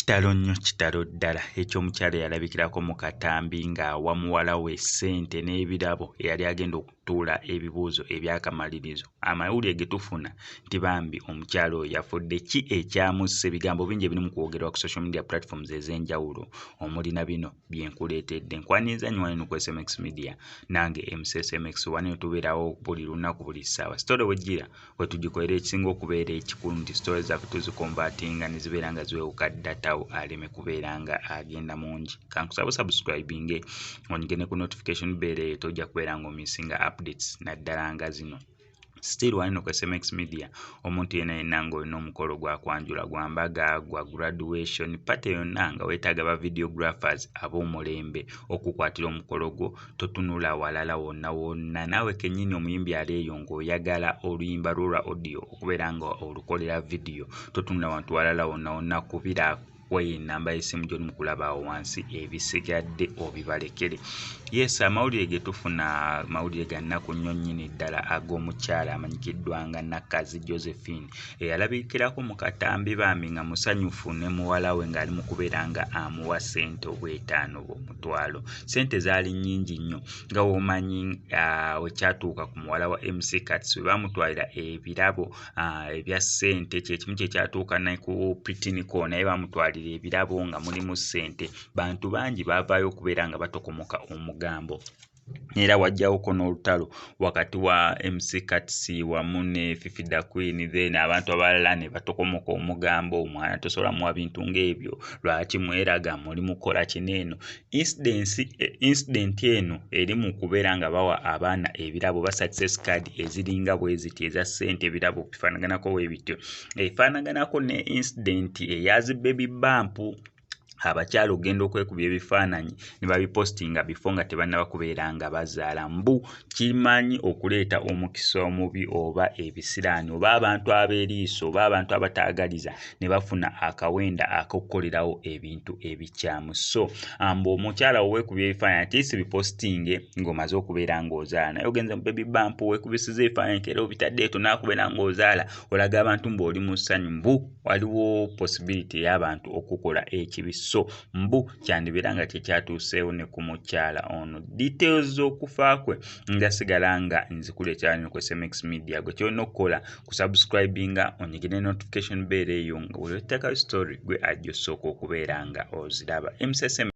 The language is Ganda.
Kitalo ddala eky'omukyala eyalabikirako mu katambi nga wamuwala we Sente n'ebirabo eyali agenda okutuula ebibuuzo ebyakamalirizo. Amawulire ge tufuna nti bambi omukyala oyo yafudde. Ki ekyamusse? Ebigambo bingi ebiri mu kwogerwa ku social media platforms ez'enjawulo. Omulina bino bye nkuleetedde. Nkwaniriza nnyo wano ku SMX Media, nange MCSMX wano tubeerawo buli lunaku buli ssaawa. Story wejjira we tugikolera ekisinga okubeera ekikulu nti story zaffe tuzikombatinga ne zibeera nga ziwewuka datawo aleme kubeera nga agenda mungi. Kankusaba subscribing ongene ku notification bell tojja kubeera nga omisinga updates naddala nga zino. Still wano ku SMX Media omuntu yenna ng'olina omukolo gwa kwanjula gwa mbaga gwa graduation party yonna nga weetaaga ba videographers ab'omulembe okukwatira omukolo gwo totunula walala wonna naawe kennyini omuyimbi aleeyo ng'oyagala oluyimba lwo lwa audio okubeera nga olukolera video totunula wantu walala wonna kubira we namba y'essimu gy'oli mu kulaba awo wansi ebisigadde obibalekere. Yes, amawulire ge tufuna mawulire ga nnaku nnyo nnyini ddala ag'omukyala amanyikiddwa nga Nakkazi Josephine eyalabikirako mu katambi bambi nga musanyufu ne muwala we ng'ali mu kubeera nga amuwa ssente obw'etaano bw'omutwalo. Ssente zaali nnyingi nnyo nga womanyi wekyatuuka ku muwala wa MC Kats we bamutwalira ebirabo ebya ssente kyekimu kyekyatuuka ne ku Pritiniko naye bamutwalira ebirabo nga mulimu ssente. Bantu bangi baavaayo okubeera nga batokomoka omugambo. Era wajjawoko n'olutalo wakati wa MC Kats wamu ne Fifida Queen, then abantu abalala ne batokomoka omugambo, omwana tosobola muwa bintu ng'ebyo, lwaki mweraga muli mukola kineeno. Incident eno eri mu kubeera nga bawa abaana ebirabo ba success card eziringa bwe ziti eza ssente, ebirabo bifaanaganako bwe bityo. Efaanaganako ne incident eyazi baby bump. Abakyala ogenda okwekubya ebifaananyi ne babipostinga bifo nga tebannaba kubeera nga bazaala. Mbu kimanyi okuleeta omukisa omubi oba ebisiraani oba abantu ab'eriiso oba abantu abataagaliza ne bafuna akawenda ak'okukolerawo ebintu ebikyamu. So mbu omukyala weekubya ebifaananyi atiisi bipostinge ng'omaze okubeera ng'ozaala, naye ogenze mu baby bump weekubisiza ebifaananyi kera obitadde tonaakubeera ng'ozaala olaga abantu ng'oli mu ssanyu. Mbu waliwo possibility y'abantu okukola ekibi. So mbu kyandibeera nga kyekyatuuseewo ne ku mukyala ono. Details z'okufa kwe ngasigala nga nzikuleetera ne ku SMX Media. Gwe kyolina okukola kusubscribinga onyigire notification bell eyo nga bwe teekayo story gwe ajja osooka okubeera nga oziraba. MCSM